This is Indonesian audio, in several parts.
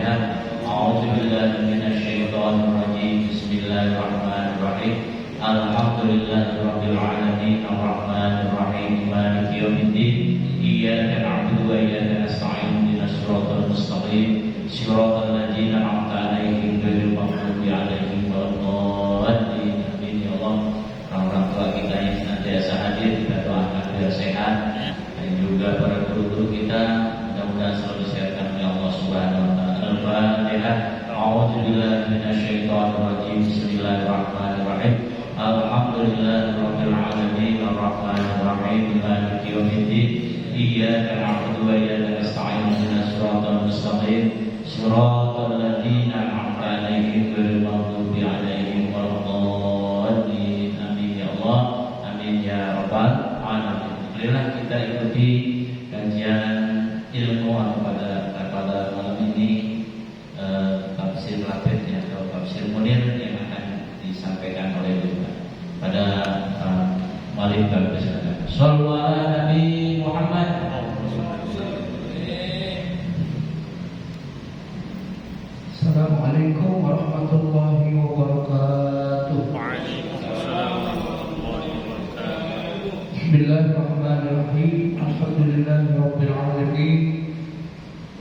Al-Fatihah. A'udzubillahi minasyaitonir rajim. Bismillahirrahmanirrahim. Alhamdulillahirabbil alamin arrahmanir rahim maliki yaumiddin. Iyyaka na'budu wa iyyaka nasta'in ihdinas siratal mustaqim siratal ladzina an'amta 'alaihim ghairil maghdubi 'alaihim waladdallin. Amin ya Allah. Orang tua kita yang senantiasa hadir kita doakan biar sehat, dan juga para guru-guru kita mudah-mudahan selalu disehatkan oleh Allah Subhanahu wa taala. Al-Fatihah. A'udzubillahi minasyaitonir rajim. Bismillahirrahmanirrahim. Alhamdulillahirabbil alamin arrahmanir rahim maliki yaumiddin. Iyyaka na'budu wa iyyaka nasta'in ihdinas siratal mustaqim siratal ladzina an'amta 'alaihim ghairil maghdubi 'alaihim waladdallin. Amin ya Allah. Amin ya rabbal alamin. Marilah kita ikuti kajian ilmu pada malam ini, tafsir lapetnya atau tafsir munir yang akan disampaikan oleh Bapak pada malam kali ini. Shallallahu alaihi Muhammad. Assalamualaikum warahmatullahi wabarakatuh. Waalaikumsalam warahmatullahi wabarakatuh. Bismillahirrahmanirrahim. Alhamdulillahirabbil alamin.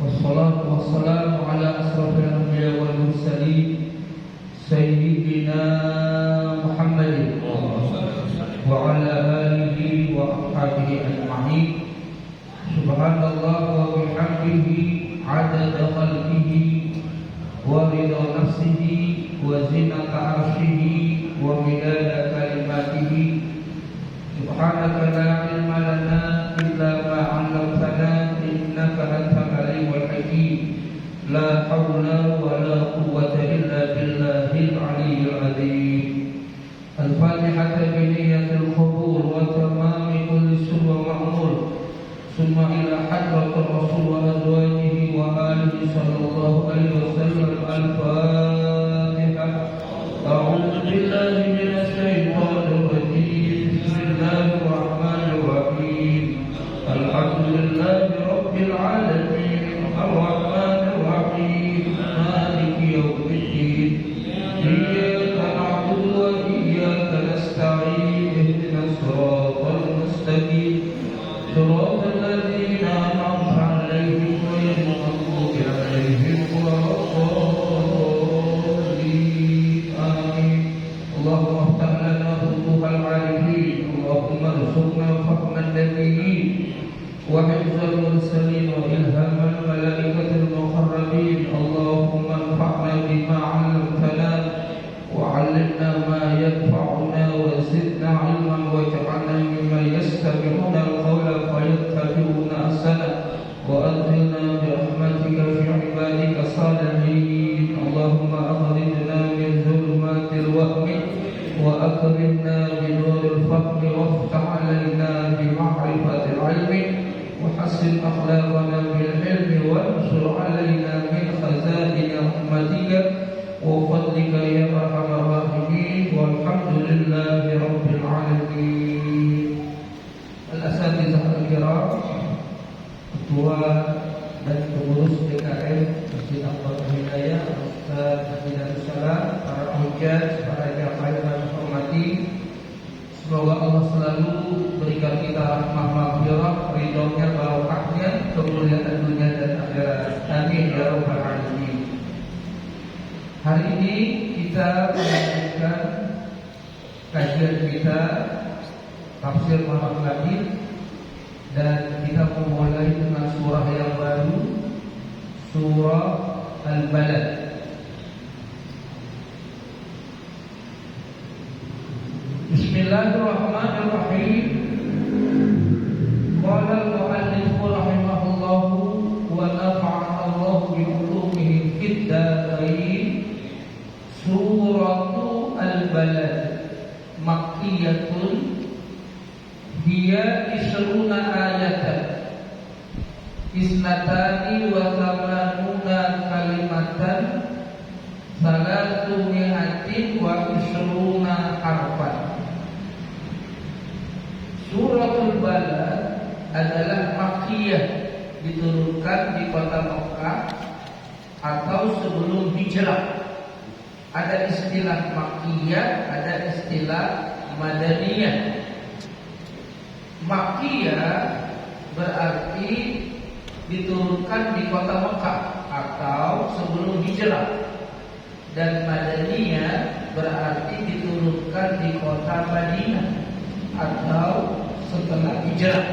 Wassalatu wassalamu ala asrofil anbiya wal mursalin sayyidina Muhammadin wa ala alihi wa ashabihi ajma'in. Subhanallah wa bihamdihi 'adada khalqihi wa ridha nafsihi wa zinata 'arshihi wa midada kalimatihi. Subhanaka la ilma lana illa ma 'allamtana innaka antal alimul hakim. La haula wa la quwwata illa billahil aliyyil azim. Al-Fatihah bi niyyatil qabul wa tamami kulli sirrin ma'mul. Summa ila hadratir Rasul wa azwajihi wa alihi sallallahu alaihi wasallam. Al-Fatihah. A'udzu billahi minasy syaithanir rajim. Bismillahirrahmanir rahim. Alhamdulillahi rabbil alamin arrahmanir rahim maliki yaumiddin. Iyyaka na'budu wa iyyaka nasta'in ihdinas siratal mustaqim siratal ladzina an'amta 'alaihim ghairil maghdubi 'alaihim waladdallin. Amin. Allahumma iftah lana futuhal 'arifin. Allahumma arzuqna fahman nabiyyin wa hifzal mursalin wa ilhamal malaikatil muqarrabin. Allahumma anfa'na bima 'allamtana وعلمنا ما ينفعنا وزدنا علما واجعلنا ممن يستمعون القول فيتبعون احسنه وادخلنا برحمتك في عبادك الصالحين. اللهم اخرجنا من ظلمات الوهم واكرمنا بنور الفهم وافتح علينا بمعرفه العلم وحسن اخلاقنا بالعلم وانشر علينا من خزائن رحمتك وفضلك يا ارحم الراحمين والحمد لله رب العالمين. Al-Asatizah al-Kiram, Ketua dan Pengurus DKM Masjid Al-Fatihah Hidayah, Ustaz Hidayah Salam, para hujjah, para jamaah yang hormati, semoga Allah selalu berikan kita rahmah maghfirah, ridhonya, barokahnya, kemuliaan dunia dan akhirat. Amin ya rabbal alamin. Hari ini kita melanjutkan kajian kita tafsir Muhammad Latif, dan kita memulai dengan surah yang baru, surah Al-Balad. Bismillahirrahmanirrahim. Qala al-mu'allif rahimahullahu wa nafa'ana Allah bi ulumihi fid darain. Suratu Al-Balad Makkiyatun hiya isruna ayatan isnatani wa thamanuna kalimatan salatu mi'atin wa isruna harfan. Suratul Balad adalah Makkiyah, diturunkan di kota Mekah atau sebelum hijrah. Ada istilah Makkiyah, ada istilah Madaniyah. Makkiyah berarti diturunkan di kota Mekah atau sebelum hijrah, dan Madaniyah berarti diturunkan di kota Madinah atau setelah hijrah.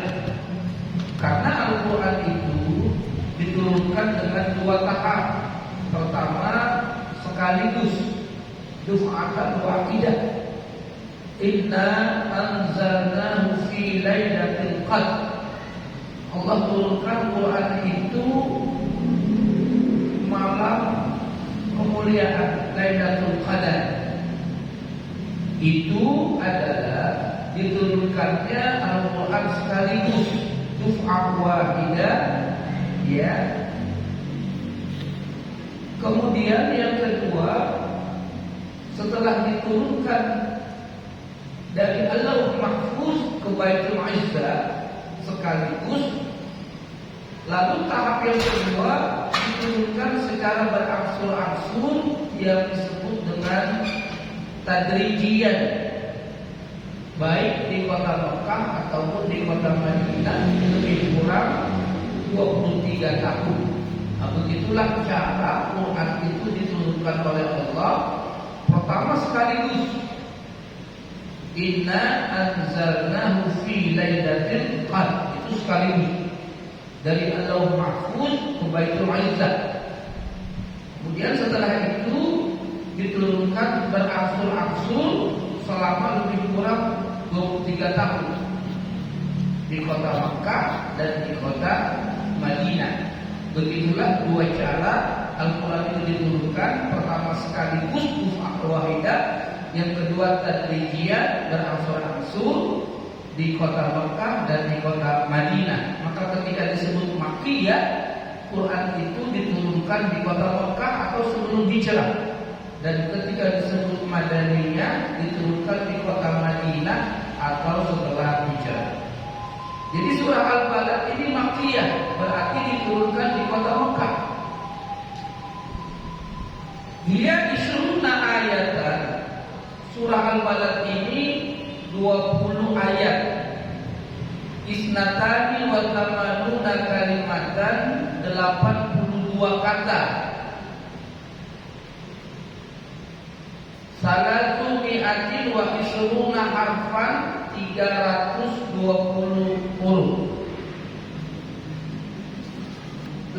Karena Al-Quran itu diturunkan dengan dua tahap. Pertama sekaligus, duf'atan wahidah. Inna anzalnahu fi lailatul qadr. Allah turunkan Quran itu malam kemuliaan Lailatul Qadar. Itu adalah diturunkannya Al-Quran sekaligus, duf'ah wahidah, ya. Kemudian yang kedua, setelah diturunkan dari Allahul Mahfuz ke Baitul Izzah sekaligus, lalu tahap yang kedua diturunkan secara berangsur-angsur yang disebut dengan tadrijian, baik di kota Mekah ataupun di kota Madinah, lebih kurang 23 tahun. Nah, begitulah cara Quran itu diturunkan oleh Allah. Pertama sekaligus, inna anzalnahu fi lailatul qadr, itu sekaligus dari Allahul Mahfuz ke Baitul Izzah. Kemudian setelah itu diturunkan berangsur-angsur selama lebih kurang 23 tahun di kota Makkah dan di kota Madinah. Begitulah dua cara Al-Quran itu diturunkan. Pertama sekaligus duf'ah wahidah, yang kedua tadrijiyah, berangsur-angsur di kota Mekah dan di kota Madinah. Maka ketika disebut Makkiyah, Quran itu diturunkan di kota Mekah atau sebelum hijrah. Dan ketika disebut Madaniyah, diturunkan di kota Madinah atau setelah hijrah. Jadi surah Al-Balad ini Makkiyah, berarti diturunkan di kota Mekah. Dia isruna ayatan. Surah Al-Balad ini 20 ayat. Isnatani wa tamanuna kalimatan, 82 kata. Salatu mi'atin wa isruna harfan, 320 huruf.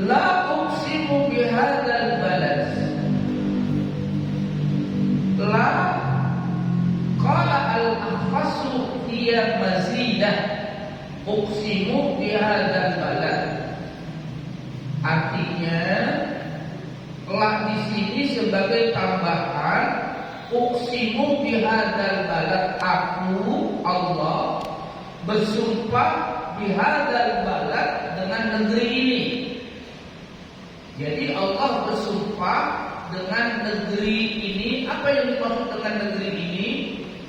La uqsimu bihadzal balad. La qala al-ahfasu hiya mazidah. Uqsimu bihadzal balad. Artinya la di sini sebagai tambahan. Uqsimu bihadzal balad, aku Allah bersumpah bihadzal balad, dengan negeri ini. Jadi Allah bersumpah dengan negeri ini. Apa yang dimaksud dengan negeri ini?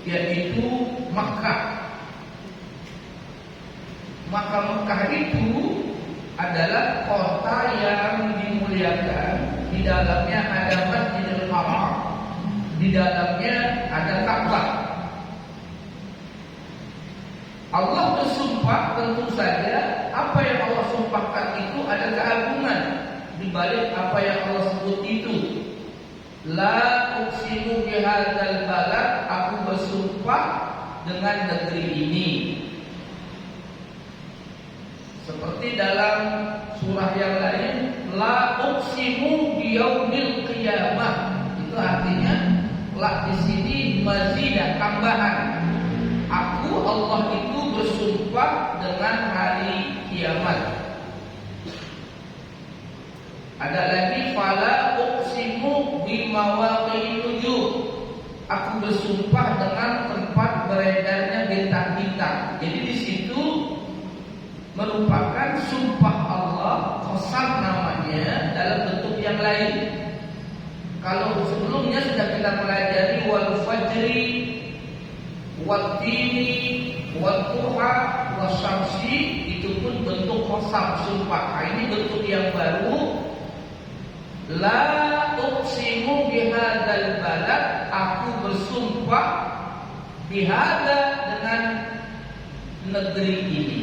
Yaitu Makkah. Maka Makkah itu adalah kota yang dimuliakan. Di dalamnya ada Masjidil Haram, di dalamnya ada Ka'bah. Allah bersumpah, tentu saja apa yang Allah sumpahkan itu ada keagungan di balik apa yang Allah sebut itu. La uqsimu bihadzal balad, aku bersumpah dengan negeri ini. Seperti dalam surah yang lain, la uqsimu biyaumil qiyamah. Itu artinya la di sini mazidah, tambahan. Aku Allah itu bersumpah dengan hari kiamat. Ada lagi fala uqsimu bimawaqi'in nujum. Aku bersumpah dengan tempat beredarnya bintang-bintang. Jadi di situ merupakan sumpah Allah, qasam namanya, dalam bentuk yang lain. Kalau sebelumnya sudah kita pelajari wal fajri, wal tini, wal duha, wal syamsi, itu pun bentuk qasam, sumpah. Nah, ini bentuk yang baru. La uqsimu bihadzal balad, aku bersumpah bihadza dengan negeri ini.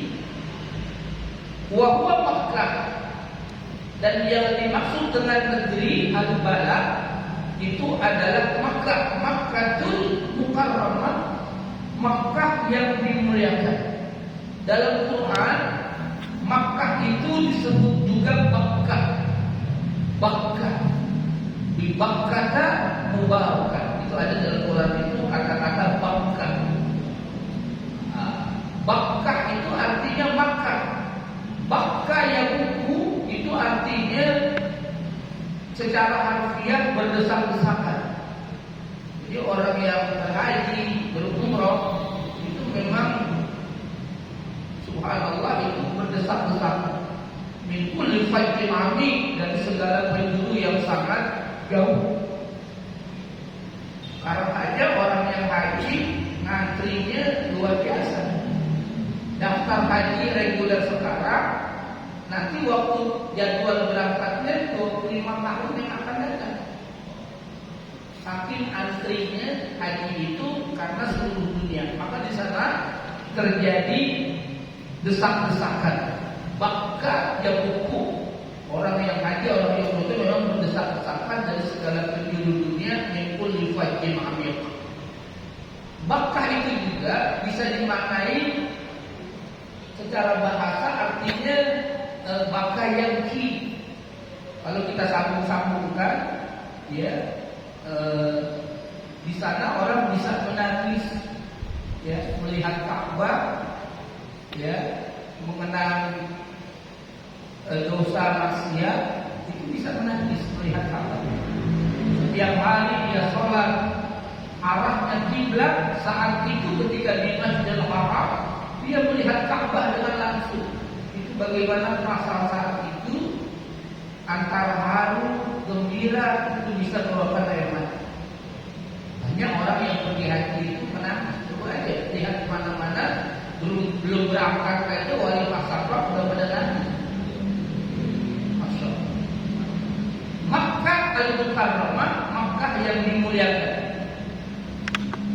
Wa huwa Makkah, dan yang dimaksud dengan negeri al-balad itu adalah Makkah, Makkatul Mukarramah, Makkah yang dimuliakan. Dalam Quran Makkah itu disebut juga Bakkah. Bakkah, di Bakkata mubarakah, itu ada dalam Quran itu kata-kata Bakkah. Bakkah itu artinya Makkah. Bakkah yang buku itu artinya secara harfiah berdesak-desakan. Jadi orang yang berhaji, berumrah itu memang subhanallah itu berdesak-desakan. Min kulli fajjin amik, dari segala penjuru yang sangat jauh. Sekarang aja orang yang haji ngantrinya luar biasa. Daftar haji reguler sekarang, nanti waktu jadwal berangkatnya 25 tahun yang akan datang. Saking antrinya haji itu karena seluruh dunia, maka di sana terjadi desak-desakan. Bakkah yang buku, orang yang haji, orang yang itu memang berdesak-desakan dari segala penjuru dunia. Min kulli fajjin amik. Bakkah itu juga bisa dimaknai secara bahasa, artinya Bakkah yang ki. Kalau kita sambung-sambungkan, ya, di sana orang bisa menangis, ya, melihat Ka'bah, ya, mengenang dosa maksiat, itu bisa menangis melihat Ka'bah. Setiap hari dia sholat arahnya kiblat, saat itu ketika di Masjidil Haram dia melihat Ka'bah dengan langsung. Itu bagaimana perasaan saat itu, antara haru, gembira, itu bisa meluapkan air mata. Banyak orang yang pergi haji itu menangis. Coba aja lihat mana-mana belum berangkat aja wali pasaprak udah pada nangis. Masya Allah. Makkah al-Mukarramah, Makkah yang dimuliakan.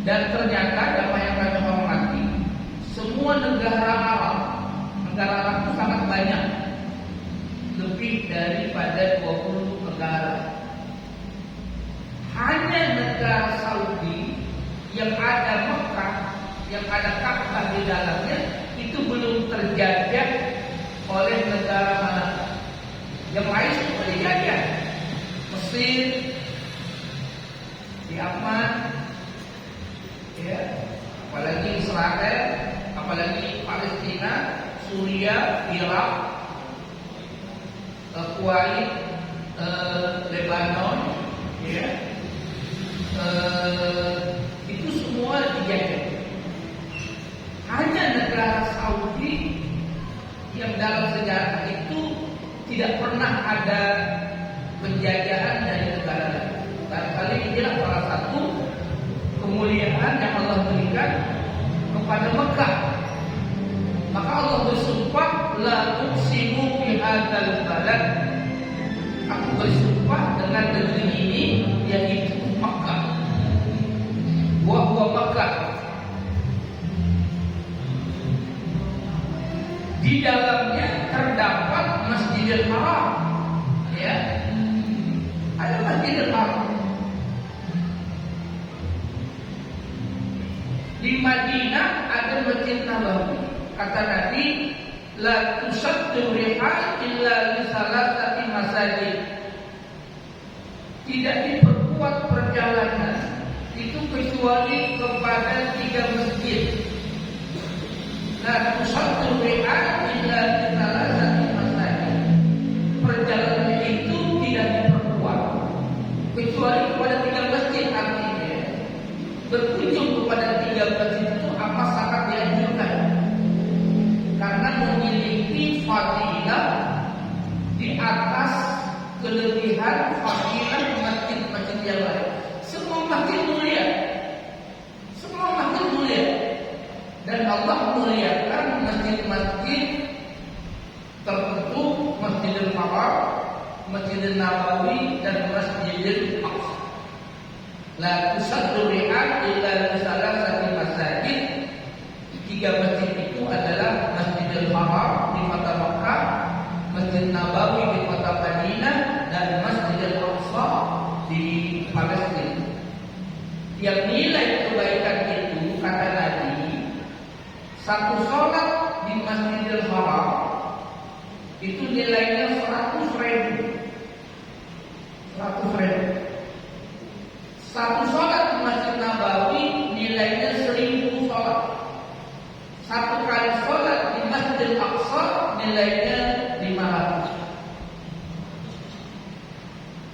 Dan ternyata apa yang kami hormati, semua negara Arab itu sangat banyak, lebih daripada 20 negara. Hanya negara Saudi yang ada Mekah, yang ada Ka'bah di dalamnya, itu belum terjajah oleh negara mana. Yang lain sudah dijajah. Mesir, di Yaman, ya, apalagi Israel, apalagi Palestina, Suriah, Irak, Kuwait, Lebanon, ya, itu semua dijajah. Hanya negara Saudi yang dalam sejarah itu tidak pernah ada penjajahan dari negara lain. Barangkali inilah salah satu kemuliaan yang Allah berikan kepada Mekah. Maka Allah bersumpah, la uqsimu bihadzal balad, aku bersumpah dengan negeri ini, yaitu Mekah. Wa huwa Mekah. Di dalamnya terdapat Masjidil Haram, ya, ada Masjidil Haram. Di Madinah ada Masjid Nabawi. Kata Nabi, la tusaddu rihal illa li salasati masajid. Tidak diperkuat perjalanan itu kecuali kepada 3 masjid. La tusaddu rihal illa li salasati masajid. Perjalanan itu tidak diperkuat kecuali kepada 3 masjid. Artinya berkunjung kepada 3 masjid itu amat sangat dianjurkan, karena memiliki fadilah di atas kelebihan fadilah masjid-masjid yang lain. Semua masjid mulia, semua masjid mulia, dan Allah muliakan masjid-masjid tertentu, Masjidil Haram, Masjidil Nabawi dan Masjidil Aqsa. La tusaddu ri'al illa li salasati masajid. Tiga masjid itu adalah Masjidil Haram di kota Makkah, Masjid Nabawi di kota Madinah, dan Masjidil Aqsa di Palestina. Yang nilai kebaikan itu kata Nabi, satu sholat di Masjidil Haram itu nilainya 100.000. 100.000. Satu sholat di Masjid Nabawi nilainya 1000 sholat. Satu kali sholat di Masjidil Aqsa nilainya 500.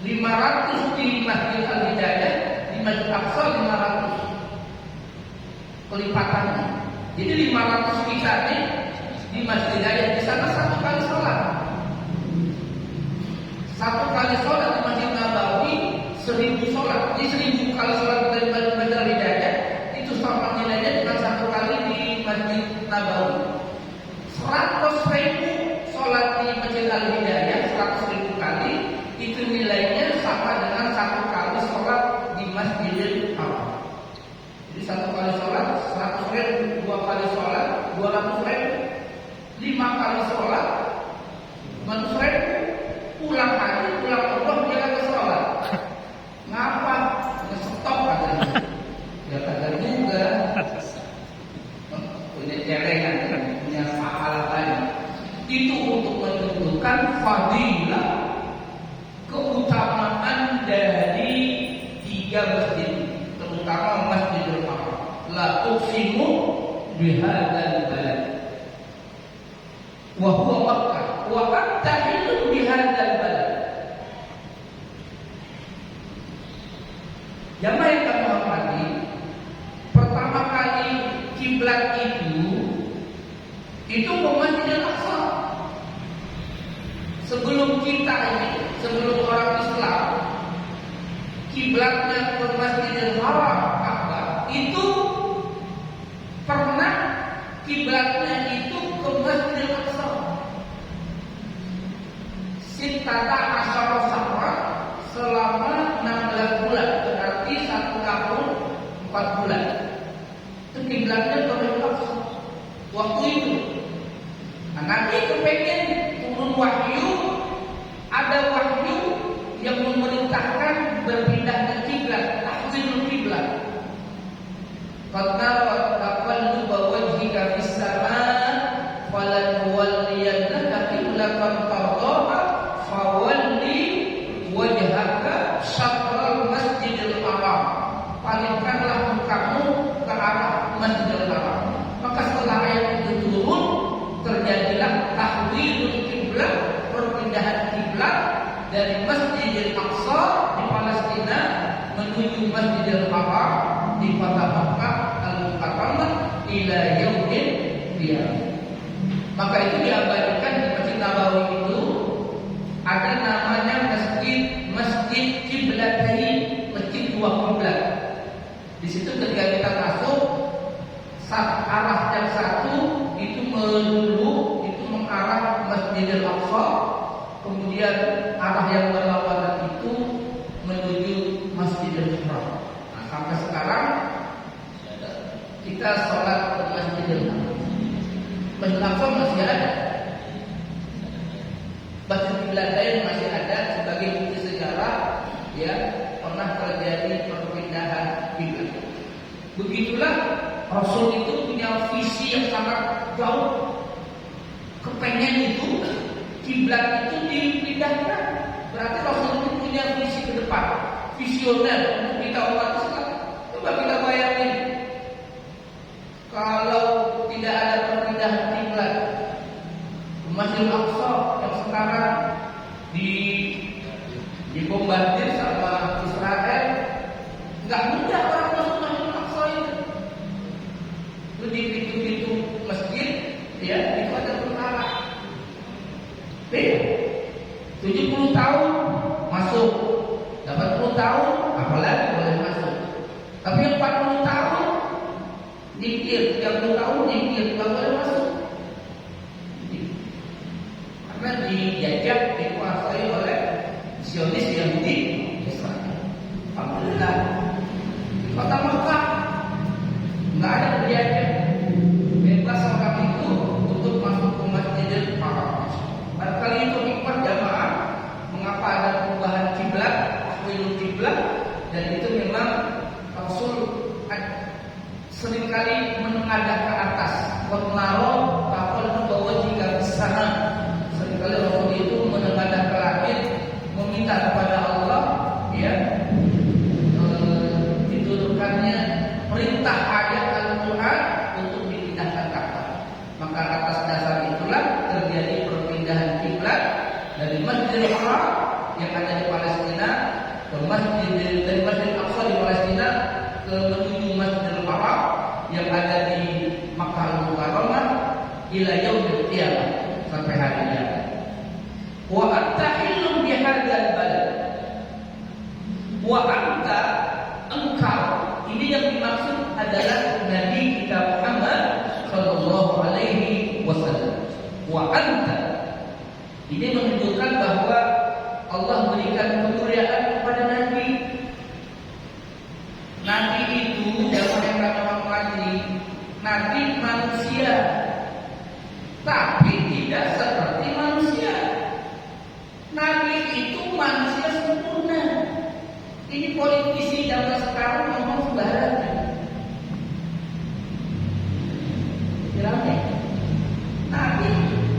500 di Masjid Al-Hidayah, di Masjid Aqsa 500 kelipatannya. Jadi 500 kita nih di Masjid Hidayah, di sana satu kali sholat. Satu kali sholat di Masjid Nabawi 1000 sholat. Di 1000 kali sholat dari Masjid Hidayah itu sama nilainya dengan satu kali di Masjid Nabawi. 100.000 sholat di Masjid Al-Hidayah, 100.000 kali itu nilainya sama dengan satu kali sholat di Masjidil Haram. Jadi satu kali sholat 100.000, dua kali sholat 200.000, 5 kali sholat 100.000, pulang haji, pulang umroh dia kagak sholat. Ngapa? Nge-stop katanya. Ya kagak juga. Punya celengan, punya pahala banyak. Itu untuk menunjukkan fadilah, keutamaan dari tiga masjid, terutama Masjidil Haram. La tuqsimu bihadzal balad wa huwa Makkah wa attahilu bihadzal balad. Jamaah yang kami hormati, pertama kali kiblat itu ke Masjidil Aqsa. Sebelum kita ini, sebelum orang Islam kiblatnya ke Masjidil Haram Ka'bah, itu pernah kiblatnya itu ke Masjidil Aqsa. Sittata asyara syahra, selama 16 bulan, berarti 1 tahun 4 bulan. Itu kiblatnya ke Masjidil Aqsa waktu itu. Nah, nanti kepengen turun wahyu, ada wahyu yang memerintahkan berpindah ke kiblat, tahwilul kiblat. Qad taqalluba wajhika fis samaa falan walliyannaka qiblatan tardaha fawalli wajhaka syatral masjidil haram. Palingkanlah mukamu ke arah Masjidil Haram. Maka setelah ayat itu turun, terjadilah tahwilul kiblat, perpindahan kiblat dari Masjidil Aqsa di Palestina menuju Masjidil Haram di kota Makkah Al-Mukarramah ila yaumil qiyamah. Maka itu diabadikan di Masjid Nabawi itu ada namanya Masjid Qiblatain, masjid dua kiblat. Di situ ketika kita masuk, arah yang satu itu melulu, itu mengarah Masjidil Aqsa, kemudian arah yang berlawanan itu menuju Masjidil Haram. Nah, sampai sekarang kita sholat ke Masjidil Haram. Masjidil Aqsa masih ada, Masjid Qiblatain masih ada sebagai bukti sejarah, ya, pernah terjadi perpindahan kiblat. Begitulah Rasul itu punya visi yang sangat jauh. Kepengen itu kiblat itu dipindahkan. Berarti Rasul itu punya visi ke depan, visioner untuk kita umat Islam. Coba kita bayangin, kalau tidak ada perpindahan kiblat, Masjidil Aqsa yang sekarang dibombardir sama Israel, nggak mudah orang masuk Masjidil Aqsa itu. Di pintu-pintu masjid, ya, itu ada perkara. 70 tahun masuk, 80 tahun apalagi boleh masuk. Tapi 40 tahun dikir, 30 tahun dikir, nggak boleh masuk. Karena dijajah, dikuasai oleh kiblat, dan itu memang Rasul seringkali menengadah ke atas. Wa'naro kapal bawa jika kesana. Seringkali Rasul itu menengadah ke langit, meminta kepada Allah, ya, diturunkannya perintah ayat Al-Quran untuk dipindahkan Ka'bah. Maka atas dasar itulah terjadi perpindahan kiblat dari Masjidil Haram yang ada di Palestina ke dari Masjidil Aqsa di Palestina ke menuju Masjidil Haram yang ada di Makkah Al-Mukarramah ila yaumil qiyamah, sampai hari kiamat. Wa anta hillum bi hadzal balad. Wa anta, engkau, ini yang dimaksud adalah Nabi kita Muhammad sallallahu alaihi wasallam. Wa anta, ini menunjukkan bahwa Allah berikan kemuliaan kepada Nabi. Nabi itu jangan yang orang lagi. Nabi manusia, tapi tidak seperti manusia. Nabi itu manusia sempurna. Ini politisi zaman sekarang ngomong sembarangan. Kira-kira Nabi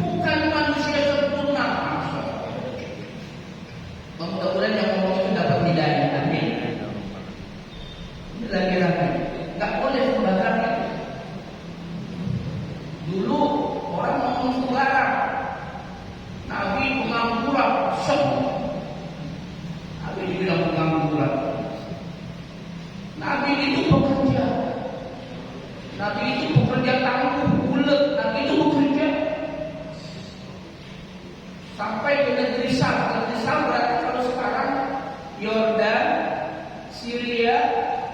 bukan manusia sempurna. Mudah-mudahan yang ngomong itu dapat hidayah. Amin. Ini lagi-lagi nggak boleh sembarangan. Dulu orang ngomong sembarang. Nabi pengangguran, semua. Nabi dibilang pengangguran. Nabi itu bekerja. Nabi itu bekerja tangguh, bulat. Nabi itu bekerja sampai ke negeri Syam. Negeri Syam berarti kalau sekarang Yordan, Syria,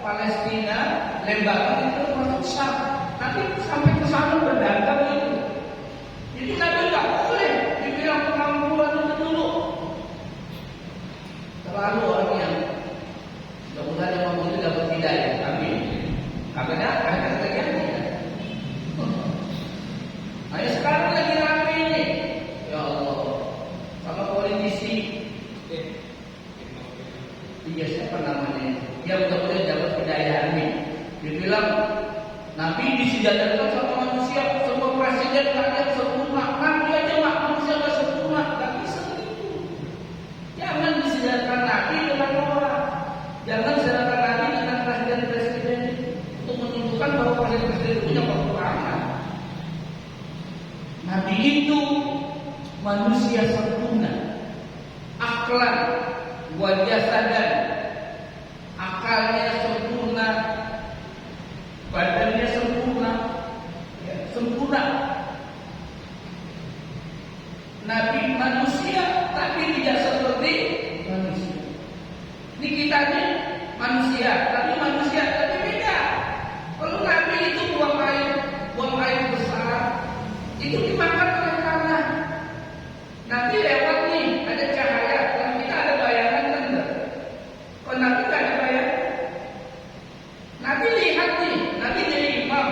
Palestina, Lebanon itu masuk Syam. Nabi sampai ke sana berdagang itu. Jadi Nabi nggak boleh dibilang pengangguran itu dulu. Terlalu orang yang mudah-mudahan yang ngomong itu dapat hidayah. Amin. Karena ada terjadi. Nah, sekarang lagi rame ini. Ya Allah. Sama politisi. Iya, siapa namanya? Dia mudah-mudahan dapat hidayah. Amin. Dia bilang Nabi disejajarkan sama manusia. Semua presiden rakyat sempurna. Nabi aja manusia nggak sempurna. Nggak bisa begitu. Jangan disejajarkan Nabi dengan orang. Jangan disejajarkan Nabi dengan presiden-presiden untuk menunjukkan bahwa presiden-presiden itu punya kekurangan. Nabi itu manusia sempurna. Aklan, wajah sadar, akalnya sempurna, badannya sempurna, ya, sempurna. Nabi manusia, tapi tidak seperti manusia. Ini kita nih manusia, tapi beda. Kalau Nabi itu buang air besar, itu dimakan oleh tanah. Nabi lewat nih, ada cahaya, kalau kita ada bayangan kan enggak? Kalau Nabi tidak ada bayangan. Nabi lihat nih, Nabi jadi imam.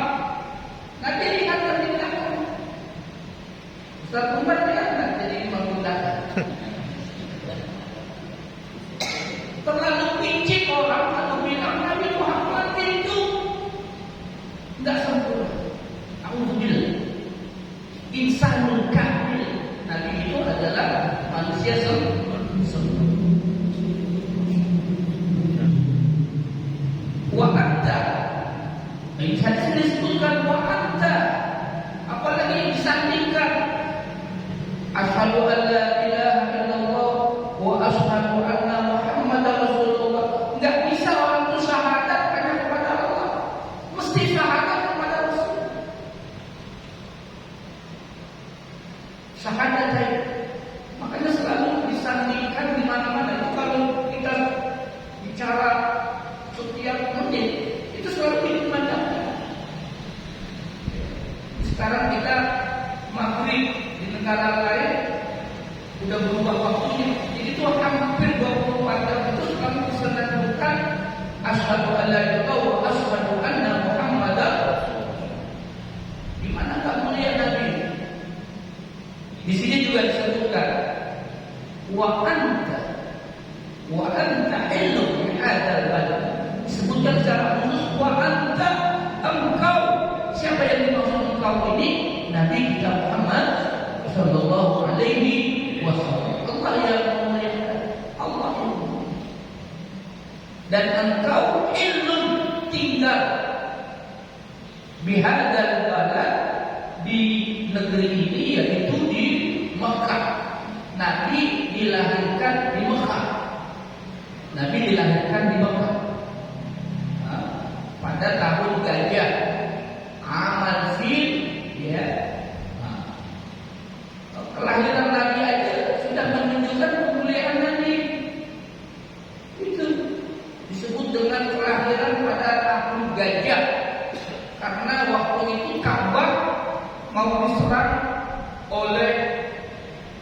Nabi lihat dari belakang. Ustaz Umar lihat nggak jadi imam belakang? Terlalu picik orang kalau bilang Nabi Muhammad itu nggak sempurna. Alhamdulillah. Insanul kamil. Nabi itu adalah manusia sempurna. Wa anta, ini hadis disebutkan wa anta, apalagi yang disandingkan. Asyhadu an la ilaha illallah wa asyhadu anna Muhammadar Rasulullah. Enggak bisa orang itu syahadat hanya kepada Allah, mesti syahadat kepada Rasul. Syahadat saya. Makanya selalu disandingkan di mana-mana. Itu kalau kita bicara setiap menit itu selalu dipandangkan. Sekarang kita maghrib di negara lain udah berubah waktunya. Jadi itu hampir 24 jam itu selalu disandingkan asyhadu an la ilaha illallah wa asyhadu anna Muhammadar Rasulullah. Di mana tak mulia Nabi? Di sini juga disebutkan wa anta ilmu disebutkan secara khusus wa anta, engkau. Siapa yang dimaksud engkau ini? Nabi kita Muhammad sallallahu alaihi wasallam. Allah yang memuliakan, Allah yang memuliakan. Dan engkau ilmu tinggal bihadal balad, di negeri ini, yaitu di Mekah. Nabi dilahirkan di Mekah. Nabi dilahirkan di Mekah pada tahun gajah, amal fil, ya. Kelahiran Nabi aja sudah menunjukkan kemuliaan Nabi. Itu disebut dengan kelahiran pada tahun gajah, karena waktu itu Ka'bah mau diserang oleh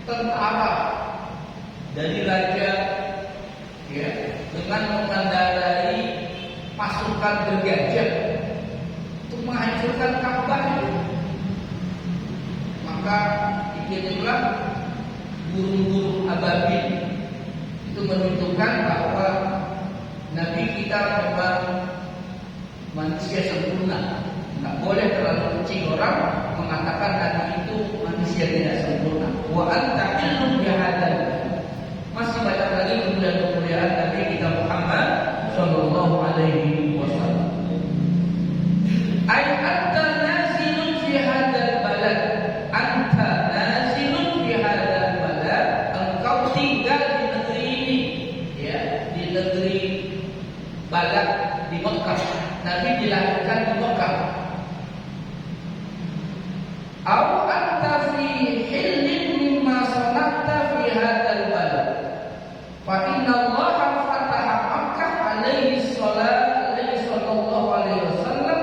tentara dari raja, ya, dengan mengendarai pasukan bergajah untuk menghancurkan Ka'bah itu. Maka dikirimlah burung-burung ababil. Itu menunjukkan bahwa Nabi kita memang manusia sempurna. Tidak boleh terlalu benci orang mengatakan Nabi itu manusia tidak sempurna. Wa anta ilmu bihadal. Masih banyak lagi kemuliaan Nabi kita Muhammad sallallahu alaihi wasallam. Ay anta nazilun fi hadzal balad. Anta nazilun fi hadzal balad. Engkau tinggal di negeri ini, ya, di negeri balad di Mekah. Nabi dilahirkan di Mekah. Au anta fi hillin mimma sanata fi hadzal balad. Fa inna Allah fataha Makkah alaihi sallallahu alaihi wasallam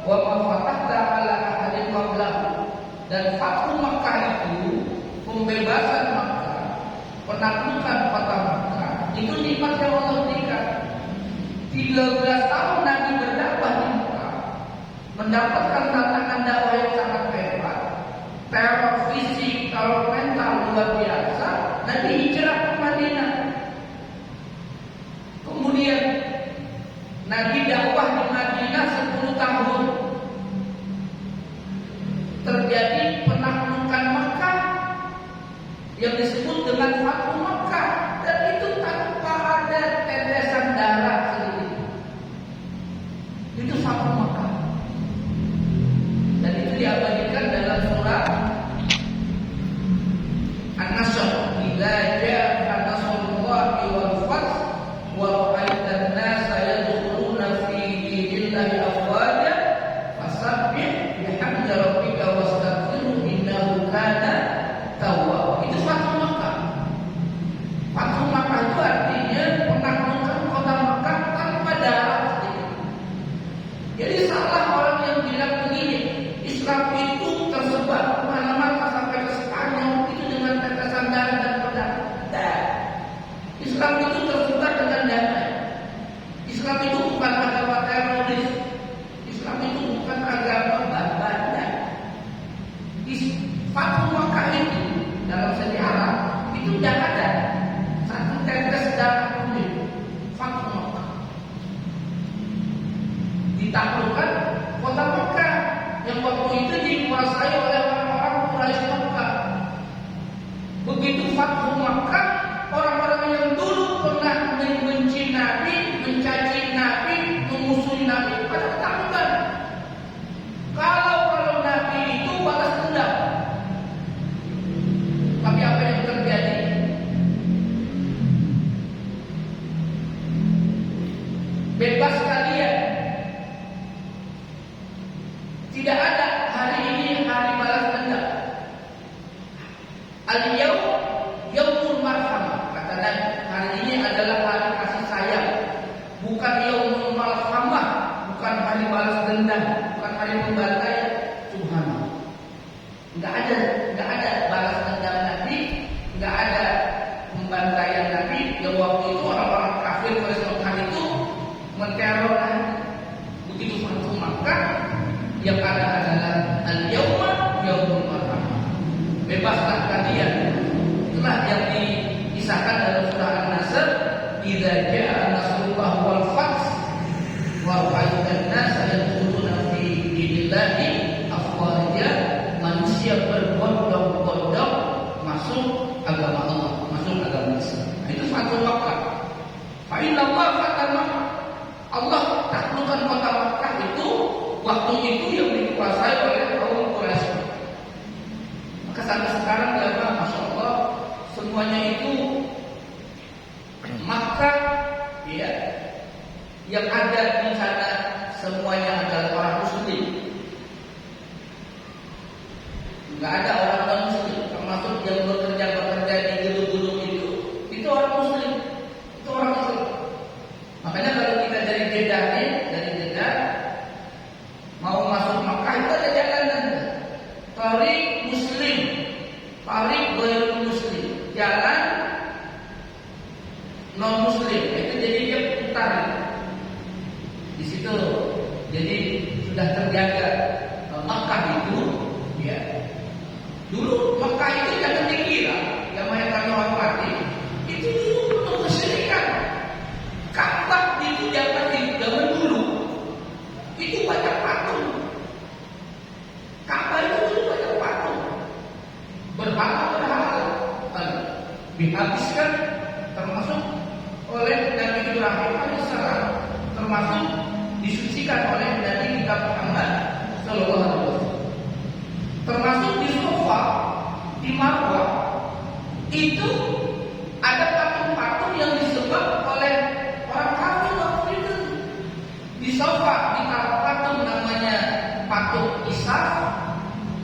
wa ma fatahta ala ahadin qablahu. Dan Fathu Makkah itu, pembebasan Makkah, penaklukan kota Makkah, itu nikmat yang Allah berikan. 13 tahun Nabi berdakwah di Makkah, mendapatkan tantangan dakwah yang sangat hebat, teror fisik, teror mental luar biasa. Nabi hijrah ke Madinah. Kemudian Nabi dakwah di Madinah 10 tahun. Terjadi penaklukan Makkah yang disebut dengan Fathu Makkah, dan itu tanpa ada tetesan darah sedikit. Itu Fathu Makkah. Dan itu diabadikan dalam surah An-Nasr. Idza jaa nasrullahi wal fath wa ra'aitan nasa yadkhuluna fi dinillahi afwaja fasabbih bihamdi rabbika wastaghfirhu innahu kana tawwaba. Itu Fathu Makkah. Fathu Makkah itu artinya penaklukan kota Makkah tanpa darah sedikit. Jadi salah orang yang bilang begini, Islam itu tersebar kemana-mana sampai ke Spanyol itu dengan tetesan darah dan pedang. Islam itu tersebar dengan damai. Islam itu bukan agama teroris. Islam itu bukan agama babadan. Fathu Makkah itu dalam sejarah itu tidak ada satu tetes darah pun. Fathu Makkah ditaklukkan kota Makkah yang waktu itu dikuasai oleh orang-orang Quraisy Makkah. Begitu Fathu Makkah, orang-orang yang dulu pernah membenci Nabi, mencaci Nabi, memusuhi Nabi, pada ketakutan. Kalau Nabi itu balas dendam. Tapi apa yang terjadi? Bebas kalian. Tidak ada hari ini hari balas dendam. Al-yaum yaumul marhamah. Kata Nabi, hari ini adalah hari kasih sayang. Bukan yaumul marhamah, bukan hari balas dendam, bukan hari pembantaian. Subhanallah. Enggak ada balas dendam Nabi, enggak ada pembantaian Nabi. Yang waktu itu orang-orang kafir Quraisy Makkah itu menteror Nabi. Begitu Fathu Makkah, yang ada adalah al-yauma yaumul marhamah. Bebaslah kalian. Itulah yang dikisahkan dalam surah An-Nasr. Idza jaa nasrullah wal fath. wa ra'aitan nasa yadkhuluna fi dinillahi afwaja, manusia berbondong-bondong masuk agama Allah, masuk agama Islam. Itu Fathul Makkah. Fa inna Allah fatah Makkah. Allah taklukkan kota Makkah itu waktu itu yang dikuasai oleh kaum Quraisy. Maka sampai sekarang jamaah, masya Allah, semuanya itu Makkah, ya, yang ada di sana semuanya adalah orang Muslim. Enggak ada orang non-Muslim, termasuk yang bekerja di gedung-gedung itu orang Muslim, itu orang Muslim. Makanya kalau kita dari Jeddah mau masuk Makkah itu ada jalan, tarik Muslim, tarik Ghairul Muslim, jalan non Muslim, itu jadi dia putar di situ. Jadi sudah terjaga Makkah itu, ya. Dulu Makkah itu jangan dikira yang kami hormati itu dulu penuh kesyirikan. Ka'bah itu zaman dulu itu banyak patung. Ka'bah itu dulu banyak patung, berhala dihabiskan, termasuk oleh Nabi Ibrahim alaihissalam, termasuk disucikan oleh Nabi kita Muhammad sallallahu alaihi wasallam. Termasuk di Safa, di Marwah itu ada patung-patung yang disebut oleh orang kafir waktu itu. Di Safa ditaruh patung namanya patung Isa,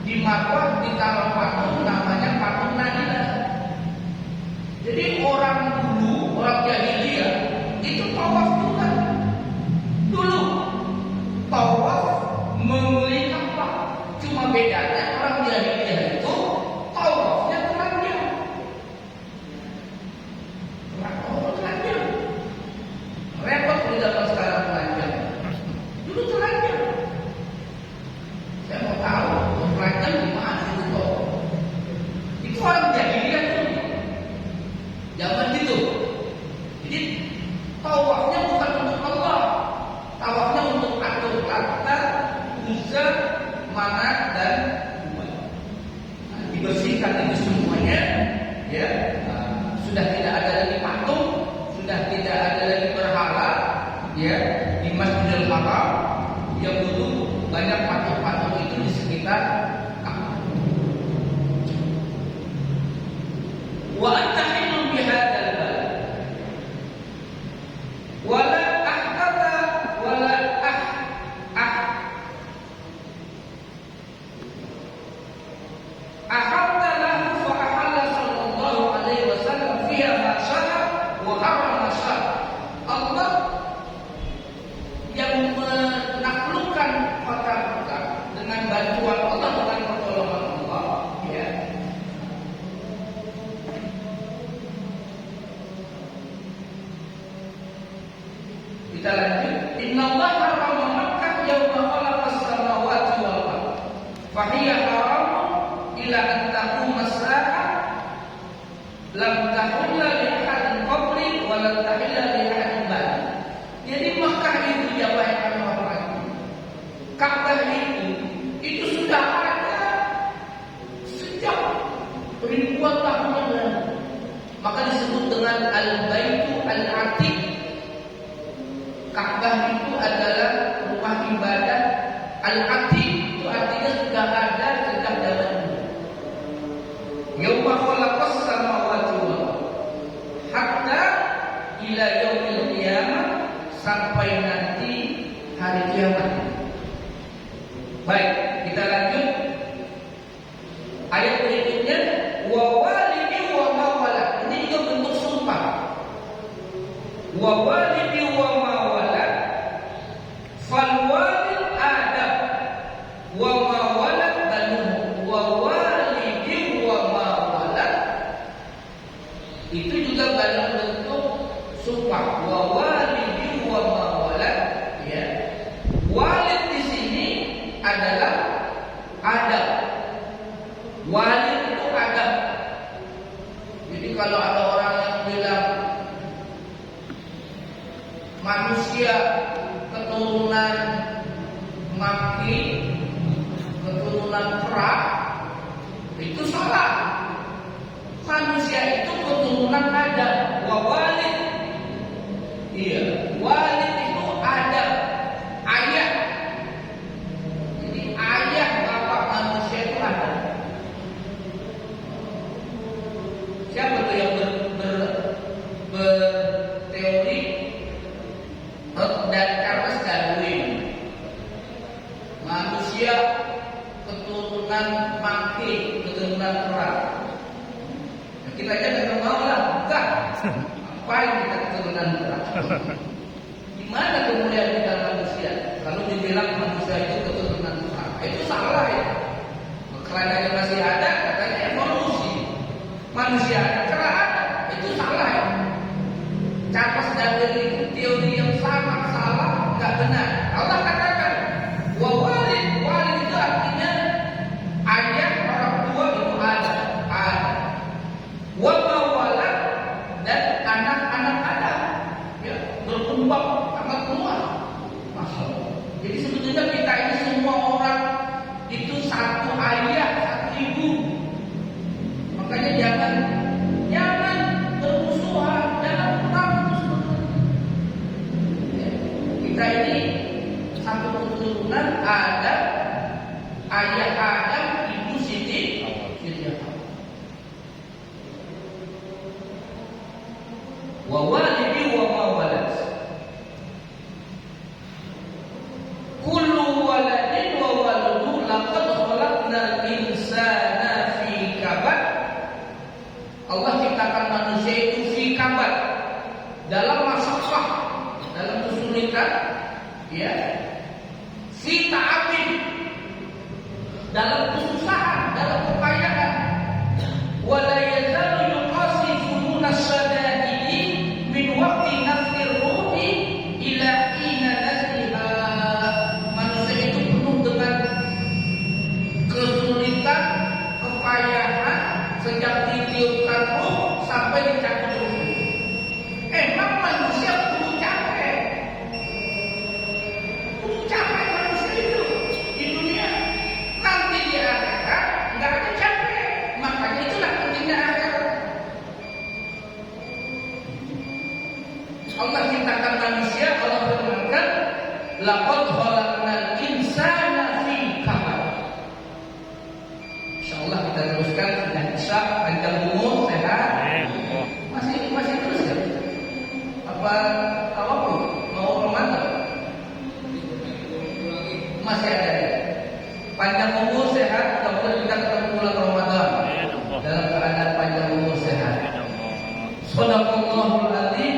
di Marwah ditaruh patung namanya patung Naila. Jadi orang dulu, orang jahiliyah itu tawaf juga. Dulu tawaf mengelilingi Ka'bah. Cuma bedanya orang jahiliyah itu tawafnya telanjang. Telanjang. Repot di zaman sekarang telanjang. Dulu telanjang. Saya mau tahu telanjang di mana itu? Itu orang jahiliyah dulu. Zaman itu. Jadi tawafnya bukan untuk Allah, tawafnya untuk atur Lata, Uzza, Manat dan Hubal. Dibersihkan itu semuanya, ya. Sudah tidak ada lagi patung, sudah tidak ada lagi berhala, ya. Di Masjidil Haram yang dulu banyak patung-patung itu di sekitar Ka'bah. Wa antahinu bihadzal balad wala ahqata wala ahalta lahu fa ahalla sallallahu alaihi wasallam fiha ma syaa wa harrama syaa. Allah yang menaklukkan kota Makkah dengan bantuan Allah, dengan pertolongan Allah, ya. Kita lanjut. Inna Allah harrama Makkah yawma khalaqas samawati wal ardh fa hiya haramun ila an taquma as-saa'ah lam tahulla li ahadin qabli wa lam tahilla li ahadin ba'di. Jadi Makkah itu ya baik kami hormati. Ka'bah itu sudah ada sejak ribuan tahun yang lalu. Maka disebut dengan Al-Baitu Al-Atiq. Ka'bah itu adalah rumah ibadah. Al-Atiq itu artinya sudah ada sejak zaman dulu. Yauma khalaqas samawati wal ardh hatta ila yaumil qiyamah, sampai nanti hari kiamat. Baik, kita lanjut. Ayat berikutnya, wa walidi wa ma walad. Ini juga bentuk sumpah. Wa walidi wa ma walad fal walid Adam wa ma walad banuhu wa walidi wa ma walad. Itu juga dalam bentuk sumpah. Wa walidi wa ma walad, ya. Walid di sini adalah Adam. Walid itu Adam. Jadi kalau ada orang yang bilang manusia keturunan Maki, keturunan Kerak, itu salah. Manusia itu keturunan Adam, wa walid. Iya, walid itu Adam, ayah. Jadi ayah bapak manusia itu Adam. Siapa tuh yang berteori dan Charles Darwin? Manusia keturunan Maki, keturunan Kerak. Kita aja nggak mau lah, bukan? Ngapain kita keturunan Kerak? Gimana kemuliaan kita manusia? Kalau dibilang manusia itu keturunan Kerak, itu salah ya. Kerananya masih ada, katanya evolusi. Manusia ada, Kerak ada, itu salah ya. Charles Darwin itu teori yang sangat salah, nggak benar. Allah katakan, wa walid, walid itu artinya ayah orang tua itu ada. Wa mawalad dan anak-anak Adam, ya, berkembang sangat luas. Masya Allah. Jadi sebetulnya kita ini semua orang itu satu ayah, satu ibu. Makanya jangan bermusuhan, jangan perang terus. Ya, kita ini satu keturunan Adam, ayah Adam, ibu Siti Hawa. Wa walidi wa ma walad. Kullu waladin wa waludu laqad khalaqnal insana fi kabad. Allah ciptakan manusia itu fi kabad, dalam masalah, dalam kesulitan, ya. Fi ta'abin, dalam kesusahan, dalam kepayaan. Wa la yazalu yuqasifuna sadaqi min waqti nafsir ruhi ila ina nasliha. Manusia itu penuh dengan kesulitan, kepayahan sejak ditiupkan ruh sampai dicabut ruh. Emang manusia perlu capek manusia itu di dunia. Nanti di akhirat nggak ada capek. Makanya itulah pentingnya akhirat. Allah ciptakan manusia, Allah firmankan, laqad khalaqnal insana fi kabad. Insyaallah kita teruskan, sudah bisa, panjang umur, sehat. Masih terus ya? Apa mau Ramadan? Masih ada ya? Panjang umur, sehat, mudah-mudahan kita ketemu bulan Ramadan dalam keadaan panjang umur, sehat. Shadaqallahul adzim.